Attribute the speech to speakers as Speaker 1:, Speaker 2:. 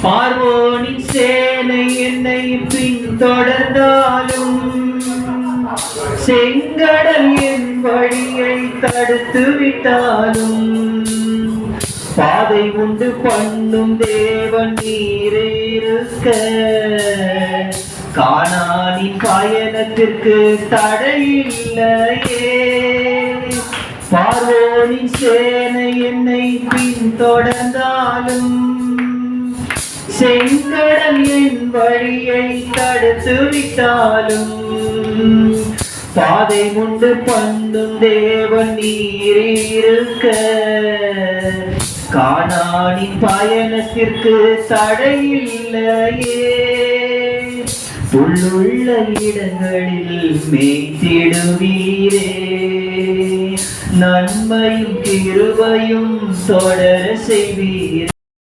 Speaker 1: பார்வோனின் சேனை என்னை பின்தொடர்ந்தாலும் செங்கடல் என் வழியை தடுத்து விட்டாலும் பாதை உண்டு பண்ணும் தேவன் நீரே இருக்க கானானின் பயணத்திற்கு தடையில்லையே. பார்வோனின் சேனை என்னை பின்தொடர்ந்தாலும் செங்கடல் என் வழியை தடுத்து விட்டாலும் பாதை உண்டு பண்ணும் தேவன் நீரே இருக்க கானானின் பயணத்திற்கு தடையில்லையே. உள்ளுள்ள இடங்களில் மேய்த்திடுவீரே நன்மையும் கிருபையும் தொடர செய்வீரே.